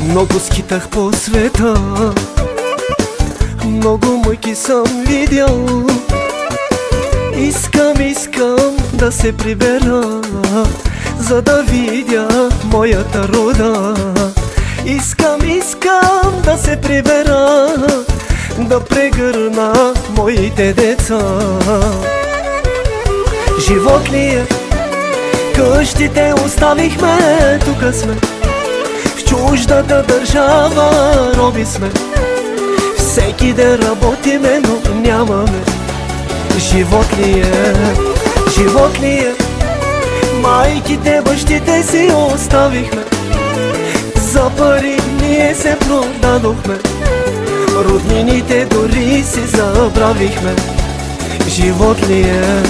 Много скитах по света, много мъки съм видял. Искам да се прибера, за да видя моята рода. Искам да се прибера, да прегърна моите деца. Живот ли е? Къщите оставихме, тука сме. В чуждата държава роби сме. Всеки ден работиме, но нямаме. Живот ли е? Живот ли е? Майките, бащите си оставихме. За пари ние се продадохме. Роднините дори си забравихме. Живот ли е?